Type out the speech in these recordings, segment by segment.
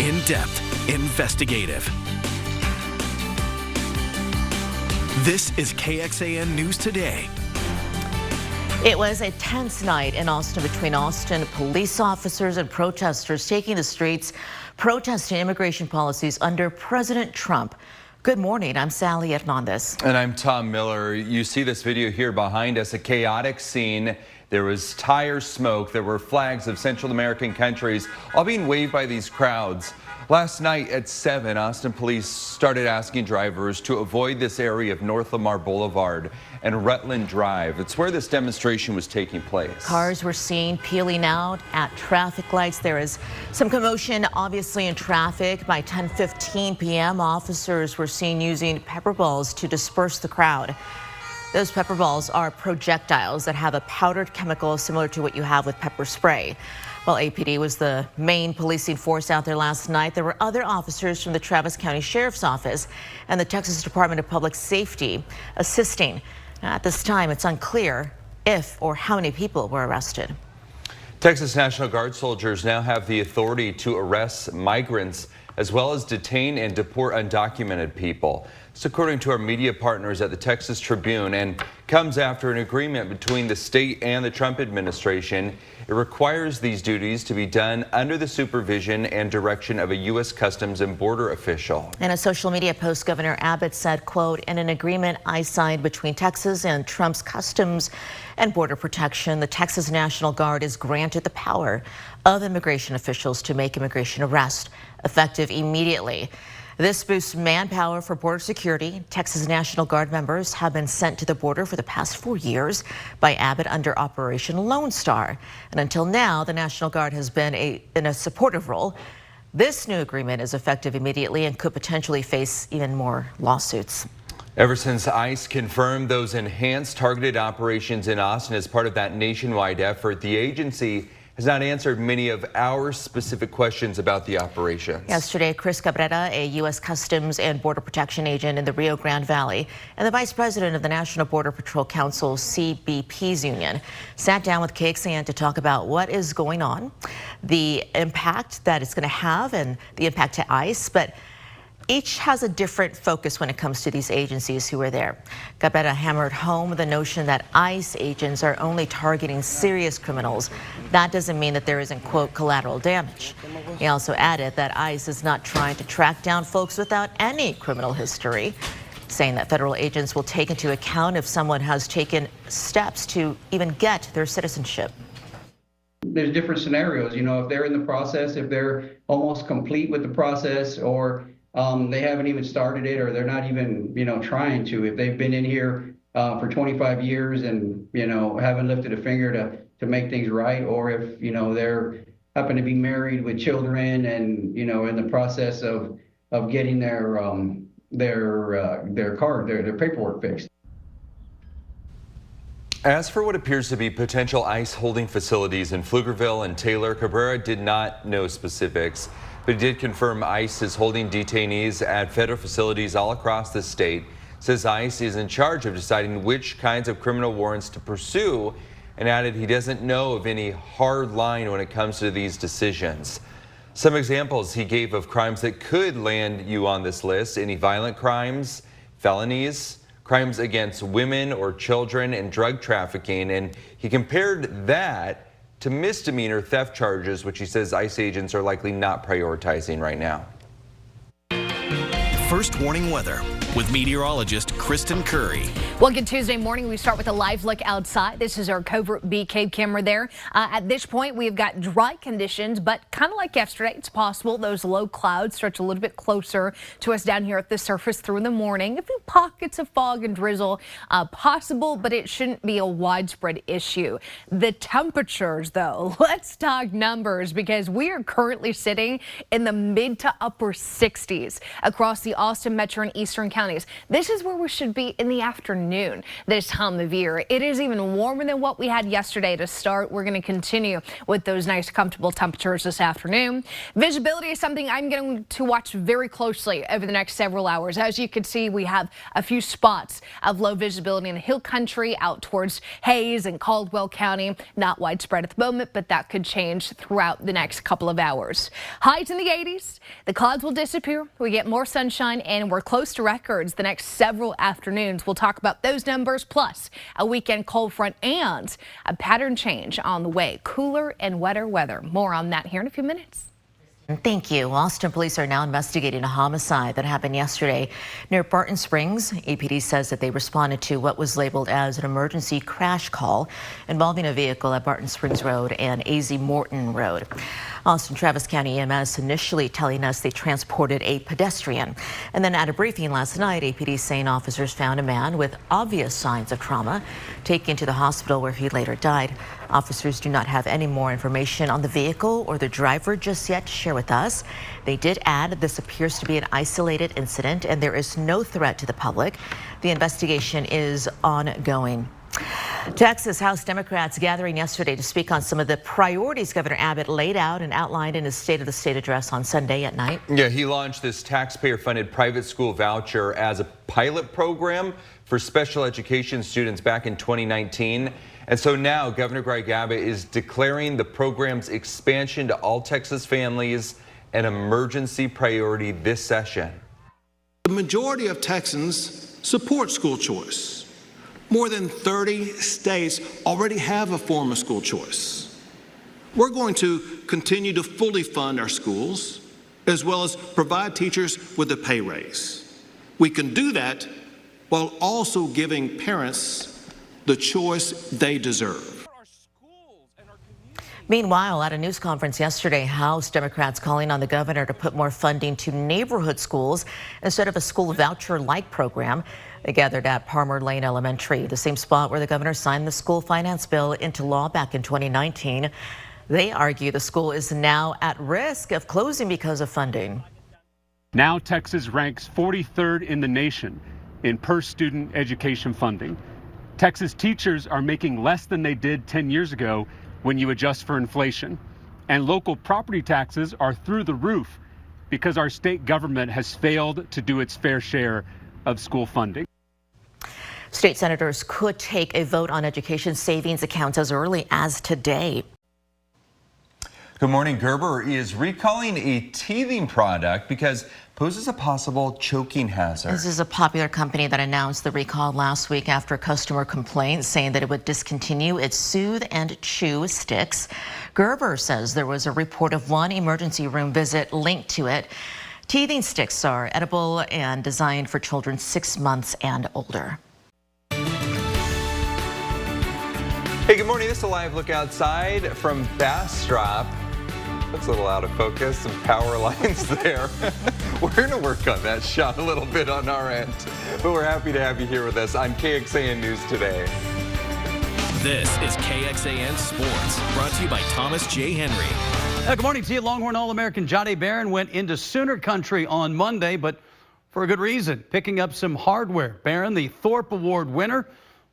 In-depth, investigative. This is KXAN News Today. It was a tense night in Austin between Austin police officers and protesters taking the streets, protesting immigration policies under President Trump. Good morning, I'm Sally Hernandez. And I'm Tom Miller. You see this video here behind us, a chaotic scene. There was tire smoke. There were flags of Central American countries all being waved by these crowds. Last night at 7, Austin police started asking drivers to avoid this area of North Lamar Boulevard and Rutland Drive. It's where this demonstration was taking place. Cars were seen peeling out at traffic lights. There is some commotion, obviously, in traffic. By 10:15 p.m., officers were seen using pepper balls to disperse the crowd. Those pepper balls are projectiles that have a powdered chemical similar to what you have with pepper spray. While APD was the main policing force out there last night, there were other officers from the Travis County Sheriff's Office and the Texas Department of Public Safety assisting. At this time, it's unclear if or how many people were arrested. Texas National Guard soldiers now have the authority to arrest migrants as well as detain and deport undocumented people. This according to our media partners at the Texas Tribune, and comes after an agreement between the state and the Trump administration. It requires these duties to be done under the supervision and direction of a U.S. Customs and Border official. In a social media post, Governor Abbott said, quote, "In an agreement I signed between Texas and Trump's Customs and Border Protection, the Texas National Guard is granted the power of immigration officials to make immigration arrest effective immediately. This boosts manpower for border security. Texas National Guard members have been sent to the border for the past 4 years by Abbott under Operation Lone Star. And until now, the National Guard has been in a supportive role. This new agreement is effective immediately and could potentially face even more lawsuits." Ever since ICE confirmed those enhanced targeted operations in Austin as part of that nationwide effort, the agency has not answered many of our specific questions about the operations. Yesterday, Chris Cabrera, a U.S. Customs and Border Protection agent in the Rio Grande Valley, and the vice president of the National Border Patrol Council CBP's union, sat down with KXAN to talk about what is going on, the impact that it's going to have, and the impact to ICE. But each has a different focus when it comes to these agencies who are there. Cabrera hammered home the notion that ICE agents are only targeting serious criminals. That doesn't mean that there isn't, quote, collateral damage. He also added that ICE is not trying to track down folks without any criminal history, saying that federal agents will take into account if someone has taken steps to even get their citizenship. There's different scenarios, you know, if they're in the process, if they're almost complete with the process, or they haven't even started it, or they're not even, you know, trying to. If they've been in here for 25 years and, you know, haven't lifted a finger to make things right, or if, you know, they're happen to be married with children and, you know, in the process of getting their paperwork fixed. As for what appears to be potential ICE holding facilities in Pflugerville and Taylor, Cabrera did not know specifics, but he did confirm ICE is holding detainees at federal facilities all across the state. Says ICE is in charge of deciding which kinds of criminal warrants to pursue, and added he doesn't know of any hard line when it comes to these decisions. Some examples he gave of crimes that could land you on this list: any violent crimes, felonies, crimes against women or children, and drug trafficking. And he compared that to misdemeanor theft charges, which he says ICE agents are likely not prioritizing right now. First warning weather with meteorologist Kristen Curry. Well, good Tuesday morning. We start with a live look outside. This is our Covert B cave camera there. At this point, we've got dry conditions, but kind of like yesterday, it's possible those low clouds stretch a little bit closer to us down here at the surface through the morning. A few pockets of fog and drizzle possible, but it shouldn't be a widespread issue. The temperatures, though, let's talk numbers, because we are currently sitting in the mid to upper 60s across the Austin metro and eastern counties. This is where we should be in the afternoon. afternoon this time of year. It is even warmer than what we had yesterday to start. We're going to continue with those nice comfortable temperatures this afternoon. Visibility is something I'm going to watch very closely over the next several hours. As you can see, we have a few spots of low visibility in the hill country out towards Hayes and Caldwell County. Not widespread at the moment, but that could change throughout the next couple of hours. Highs in the 80s. The clouds will disappear. We get more sunshine and we're close to records the next several afternoons. We'll talk about those numbers, plus a weekend cold front and a pattern change on the way. Cooler and wetter weather. More on that here in a few minutes. Thank you. Austin police are now investigating a homicide that happened yesterday near Barton Springs. APD says that they responded to what was labeled as an emergency crash call involving a vehicle at Barton Springs Road and AZ Morton Road. Austin Travis County EMS initially telling us they transported a pedestrian. And then at a briefing last night, APD saying officers found a man with obvious signs of trauma taken to the hospital where he later died. Officers do not have any more information on the vehicle or the driver just yet to share with us. They did add this appears to be an isolated incident and there is no threat to the public. The investigation is ongoing. Texas House Democrats gathering yesterday to speak on some of the priorities Governor Abbott laid out and outlined in his State of the State address on Sunday at night. Yeah, he launched this taxpayer-funded private school voucher as a pilot program for special education students back in 2019. And so now Governor Greg Abbott is declaring the program's expansion to all Texas families an emergency priority this session. The majority of Texans support school choice. More than 30 states already have a form of school choice. We're going to continue to fully fund our schools, as well as provide teachers with a pay raise. We can do that while also giving parents the choice they deserve. Meanwhile, at a news conference yesterday, House Democrats calling on the governor to put more funding to neighborhood schools instead of a school voucher-like program. They gathered at Palmer Lane Elementary, the same spot where the governor signed the school finance bill into law back in 2019. They argue the school is now at risk of closing because of funding. Now Texas ranks 43rd in the nation in per-student education funding. Texas teachers are making less than they did 10 years ago when you adjust for inflation. And local property taxes are through the roof because our state government has failed to do its fair share of school funding. State senators could take a vote on education savings accounts as early as today. Good morning. Gerber is recalling a teething product because poses a possible choking hazard. This is a popular company that announced the recall last week after a customer complaint saying that it would discontinue its Soothe and Chew sticks. Gerber says there was a report of one emergency room visit linked to it. Teething sticks are edible and designed for children 6 months and older. Hey, good morning. This is a live look outside from Bastrop. Looks a little out of focus, some power lines there. We're going to work on that shot a little bit on our end, but we're happy to have you here with us on KXAN News Today. This is KXAN Sports, brought to you by Thomas J. Henry. Good morning to you. Longhorn All-American Johnny Barron went into Sooner Country on Monday, but for a good reason, picking up some hardware. Barron, the Thorpe Award winner,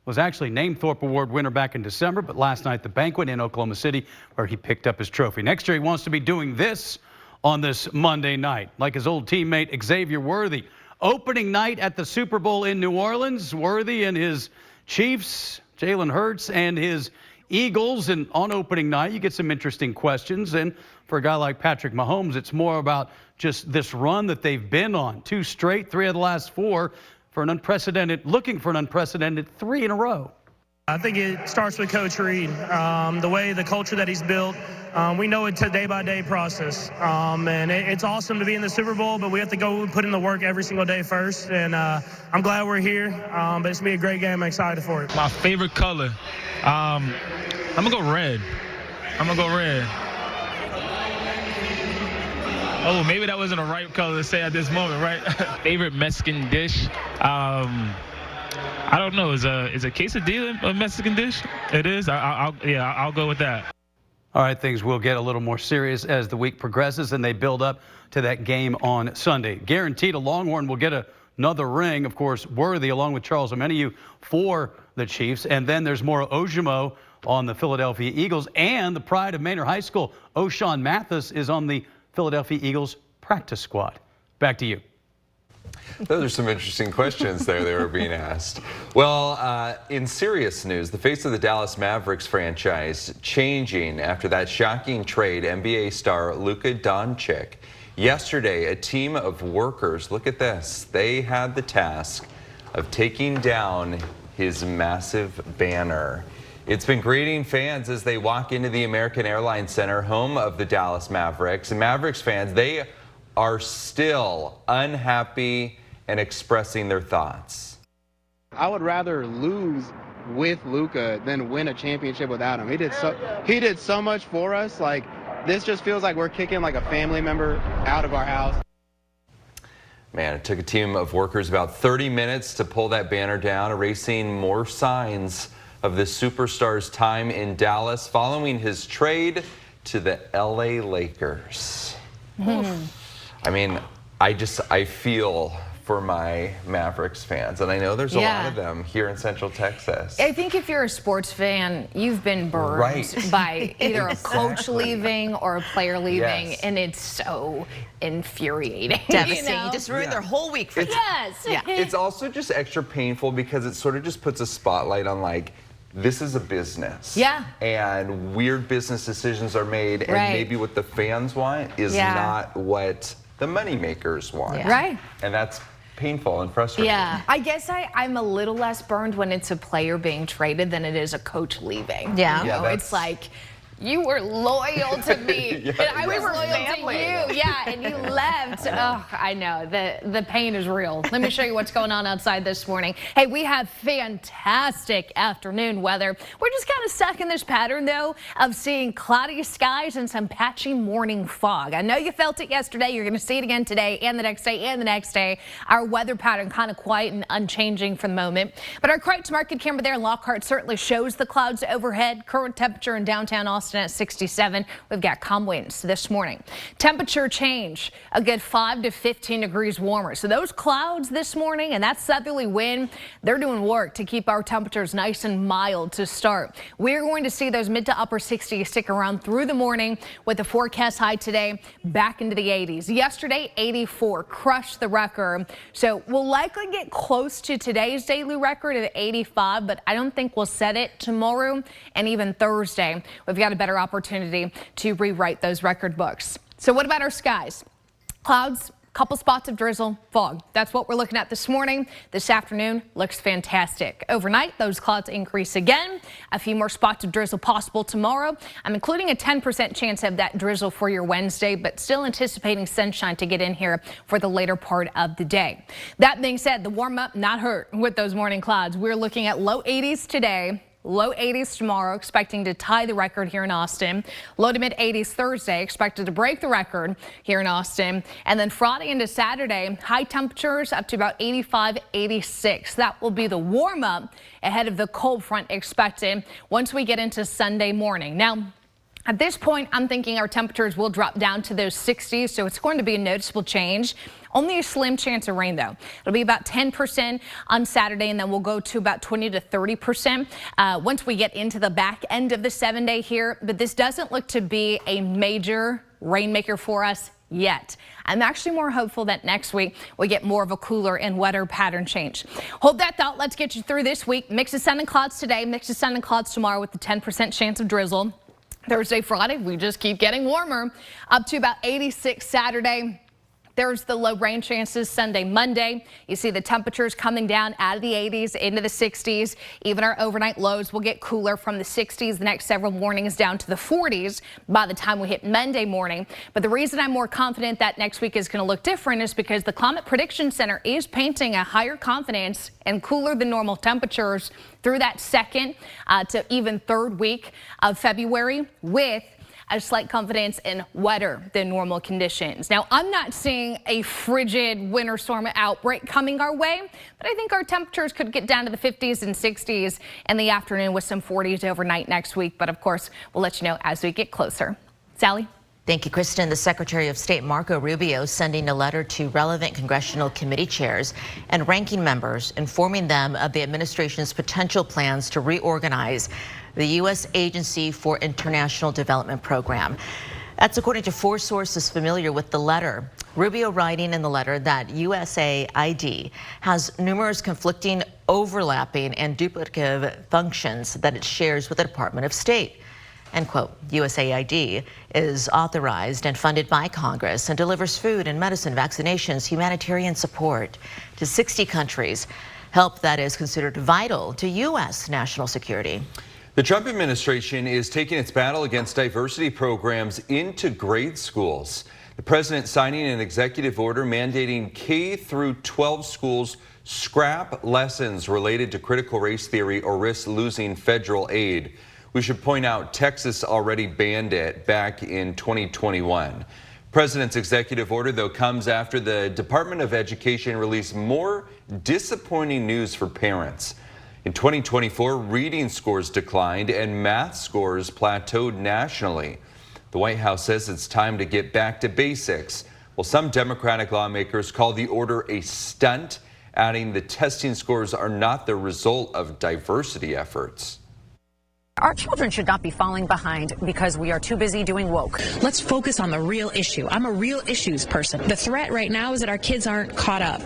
was actually named Thorpe Award winner back in December, but last night the banquet in Oklahoma City where he picked up his trophy. Next year he wants to be doing this on this Monday night, like his old teammate Xavier Worthy. Opening night at the Super Bowl in New Orleans, Worthy and his Chiefs, Jalen Hurts and his Eagles, and on opening night you get some interesting questions, and for a guy like Patrick Mahomes, it's more about just this run that they've been on. 2 straight, 3 of the last 4. Looking for an unprecedented 3 in a row. I think it starts with Coach Reed, the way, the culture that he's built. We know it's a day-by-day process, and it's awesome to be in the Super Bowl, but we have to go put in the work every single day first, and I'm glad we're here, but it's going to be a great game. I'm excited for it. My favorite color, I'm going to go red. Oh, maybe that wasn't a right color to say at this moment, right? Favorite Mexican dish? I don't know. Is a quesadilla a Mexican dish? It is. I'll go with that. All right, things will get a little more serious as the week progresses and they build up to that game on Sunday. Guaranteed a Longhorn will get another ring, of course, worthy along with Charles Omenihu for the Chiefs. And then there's Moro Ojomo on the Philadelphia Eagles, and the pride of Manor High School, O'Shawn Mathis, is on the Philadelphia Eagles practice squad. Back to you. Those are some interesting questions there that were being asked. Well, in serious news, the face of the Dallas Mavericks franchise changing after that shocking trade, NBA star Luka Doncic. Yesterday, a team of workers, look at this, they had the task of taking down his massive banner. It's been greeting fans as they walk into the American Airlines Center, home of the Dallas Mavericks. And Mavericks fans, they are still unhappy and expressing their thoughts. I would rather lose with Luka than win a championship without him. He did so much for us. Like, this just feels like we're kicking like a family member out of our house. Man, it took a team of workers about 30 minutes to pull that banner down, erasing more signs of the superstar's time in Dallas following his trade to the LA Lakers. I mean, I feel for my Mavericks fans, and I know there's a lot of them here in Central Texas. I think if you're a sports fan, you've been burned by either a coach leaving or a player leaving, and it's so infuriating. Devastating. You just ruined their whole week for them. It's also just extra painful because it sort of just puts a spotlight on, like, this is a business. And weird business decisions are made, and maybe what the fans want is not what the moneymakers want. And that's painful and frustrating. I guess I'm a little less burned when it's a player being traded than it is a coach leaving. It's like, you were loyal to me, and I was loyal to you. And you left. Oh, I know. The pain is real. Let me show you what's going on outside this morning. Hey, we have fantastic afternoon weather. We're just kind of stuck in this pattern, though, of seeing cloudy skies and some patchy morning fog. I know you felt it yesterday. You're going to see it again today and the next day and the next day. Our weather pattern kind of quiet and unchanging for the moment. But our Kreitz Market camera there in Lockhart certainly shows the clouds overhead. Current temperature in downtown Austin at 67. We've got calm winds this morning. Temperature change, a good 5 to 15 degrees warmer. So those clouds this morning and that southerly wind, they're doing work to keep our temperatures nice and mild to start. We're going to see those mid to upper 60s stick around through the morning with the forecast high today back into the 80s. Yesterday, 84 crushed the record. So we'll likely get close to today's daily record of 85, but I don't think we'll set it tomorrow and even Thursday. We've got a better opportunity to rewrite those record books. So what about our skies? Clouds, couple spots of drizzle, fog. That's what we're looking at this morning. This afternoon looks fantastic. Overnight, those clouds increase again. A few more spots of drizzle possible tomorrow. I'm including a 10% chance of that drizzle for your Wednesday, but still anticipating sunshine to get in here for the later part of the day. That being said, the warm up not hurt with those morning clouds. We're looking at low 80s today. Low 80s tomorrow, expecting to tie the record here in Austin. Low to mid 80s Thursday, expected to break the record here in Austin. And then Friday into Saturday, high temperatures up to about 85, 86. That will be the warm up ahead of the cold front expected once we get into Sunday morning. Now, at this point, I'm thinking our temperatures will drop down to those 60s, so it's going to be a noticeable change. Only a slim chance of rain, though. It'll be about 10% on Saturday, and then we'll go to about 20 to 30% once we get into the back end of the 7-day here. But this doesn't look to be a major rainmaker for us yet. I'm actually more hopeful that next week we get more of a cooler and wetter pattern change. Hold that thought. Let's get you through this week. Mix of sun and clouds today, mix of sun and clouds tomorrow with the 10% chance of drizzle. Thursday, Friday, we just keep getting warmer, up to about 86 Saturday. There's the low rain chances Sunday, Monday. You see the temperatures coming down out of the 80s into the 60s. Even our overnight lows will get cooler from the 60s the next several mornings down to the 40s by the time we hit Monday morning. But the reason I'm more confident that next week is going to look different is because the Climate Prediction Center is painting a higher confidence and cooler than normal temperatures through that second to even third week of February, with a slight confidence in wetter than normal conditions. Now, I'm not seeing a frigid winter storm outbreak coming our way, but I think our temperatures could get down to the 50s and 60s in the afternoon with some 40s overnight next week. But of course, we'll let you know as we get closer. Sally? Thank you, Kristen. The Secretary of State Marco Rubio sending a letter to relevant congressional committee chairs and ranking members, informing them of the administration's potential plans to reorganize the U.S. Agency for International Development program. That's according to 4 sources familiar with the letter. Rubio writing in the letter that USAID has numerous conflicting, overlapping, and duplicative functions that it shares with the Department of State. End quote. USAID is authorized and funded by Congress and delivers food and medicine, vaccinations, humanitarian support to 60 countries, help that is considered vital to U.S. national security. The Trump administration is taking its battle against diversity programs into grade schools. The president signing an executive order mandating K through 12 schools scrap lessons related to critical race theory or risk losing federal aid. We should point out Texas already banned it back in 2021. President's executive order, though, comes after the Department of Education released more disappointing news for parents. In 2024, reading scores declined and math scores plateaued nationally. The White House says it's time to get back to basics. Well, some Democratic lawmakers call the order a stunt, adding the testing scores are not the result of diversity efforts. Our children should not be falling behind because we are too busy doing woke. Let's focus on the real issue. I'm a real issues person. The threat right now is that our kids aren't caught up.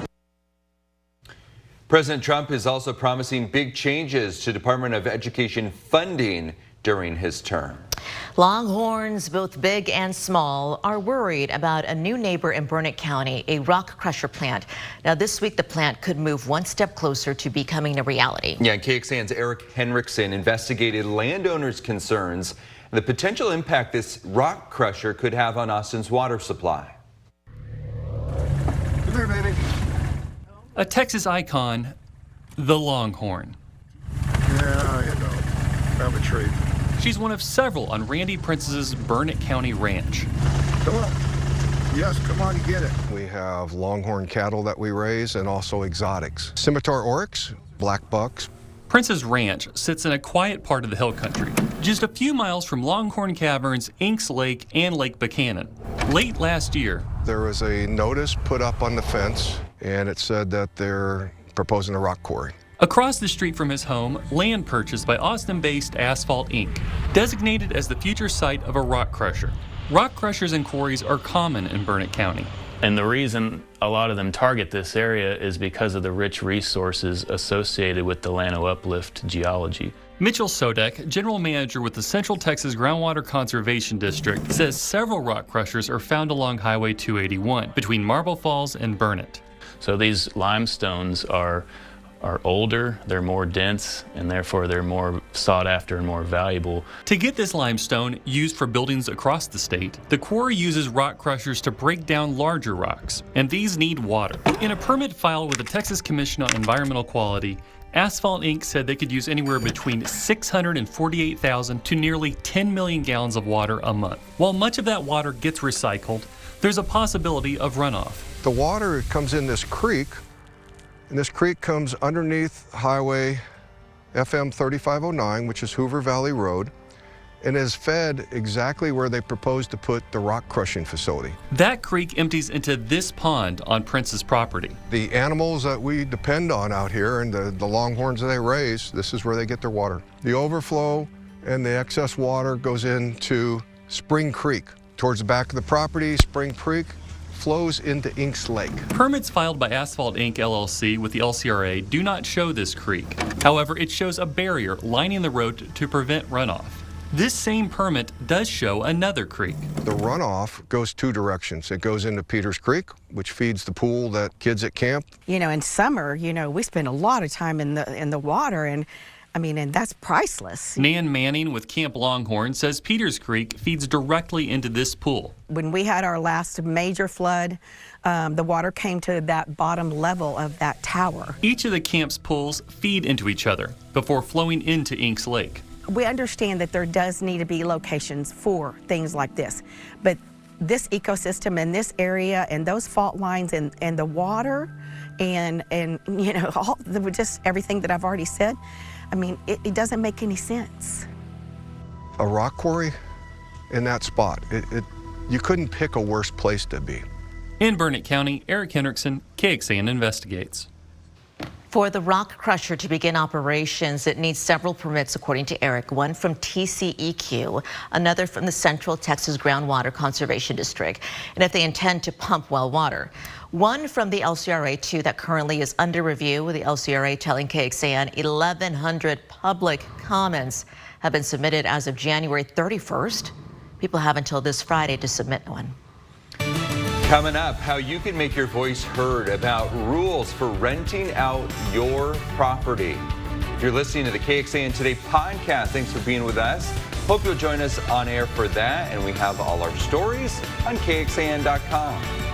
President Trump is also promising big changes to Department of Education funding during his term. Longhorns, both big and small, are worried about a new neighbor in Burnett County, a rock crusher plant. Now, this week, the plant could move one step closer to becoming a reality. Yeah, KXAN's Eric Henriksen investigated landowners' concerns and the potential impact this rock crusher could have on Austin's water supply. Come here, baby. A Texas icon, the Longhorn. Yeah, you know, grab a tree. She's one of several on Randy Prince's Burnett County ranch. Come on. Yes, come on, get it. We have longhorn cattle that we raise and also exotics. Scimitar oryx, black bucks. Prince's ranch sits in a quiet part of the hill country, just a few miles from Longhorn Caverns, Inks Lake, and Lake Buchanan. Late last year, there was a notice put up on the fence, and it said that they're proposing a rock quarry. Across the street from his home, land purchased by Austin-based Asphalt Inc., designated as the future site of a rock crusher. Rock crushers and quarries are common in Burnett County. And the reason a lot of them target this area is because of the rich resources associated with the Llano Uplift geology. Mitchell Sodek, general manager with the Central Texas Groundwater Conservation District, says several rock crushers are found along Highway 281 between Marble Falls and Burnett. So these limestones are older, they're more dense, and therefore they're more sought after and more valuable. To get this limestone used for buildings across the state, the quarry uses rock crushers to break down larger rocks, and these need water. In a permit filed with the Texas Commission on Environmental Quality, Asphalt Inc. said they could use anywhere between 648,000 to nearly 10 million gallons of water a month. While much of that water gets recycled, there's a possibility of runoff. The water comes in this creek, and this creek comes underneath Highway FM 3509, which is Hoover Valley Road, and is fed exactly where they propose to put the rock crushing facility. That creek empties into this pond on Prince's property. The animals that we depend on out here and the longhorns that they raise, this is where they get their water. The overflow and the excess water goes into Spring Creek. Towards the back of the property, Spring Creek flows into Inks Lake. Permits filed by Asphalt Inc. LLC with the LCRA do not show this creek. However, it shows a barrier lining the road to prevent runoff. This same permit does show another creek. The runoff goes 2 directions. It goes into Peters Creek, which feeds the pool that kids at camp. You know, in summer, you know, we spend a lot of time in the water, and I mean, and that's priceless. Nan Manning with Camp Longhorn says Peters Creek feeds directly into this pool. When we had our last major flood, the water came to that bottom level of that tower. Each of the camp's pools feed into each other before flowing into Inks Lake. We understand that there does need to be locations for things like this, but this ecosystem in this area and those fault lines and the water and you know, just everything that I've already said, I mean, it doesn't make any sense. A rock quarry in that spot, You couldn't pick a worse place to be. In Burnett County, Eric Hendrickson, KXAN Investigates. For the rock crusher to begin operations, it needs several permits, according to Eric. One from TCEQ, another from the Central Texas Groundwater Conservation District, and if they intend to pump well water. One from the LCRA, too, that currently is under review, with the LCRA telling KXAN 1,100 public comments have been submitted as of January 31st. People have until this Friday to submit one. Coming up, how you can make your voice heard about rules for renting out your property. If you're listening to the KXAN Today podcast, thanks for being with us. Hope you'll join us on air for that, and we have all our stories on KXAN.com.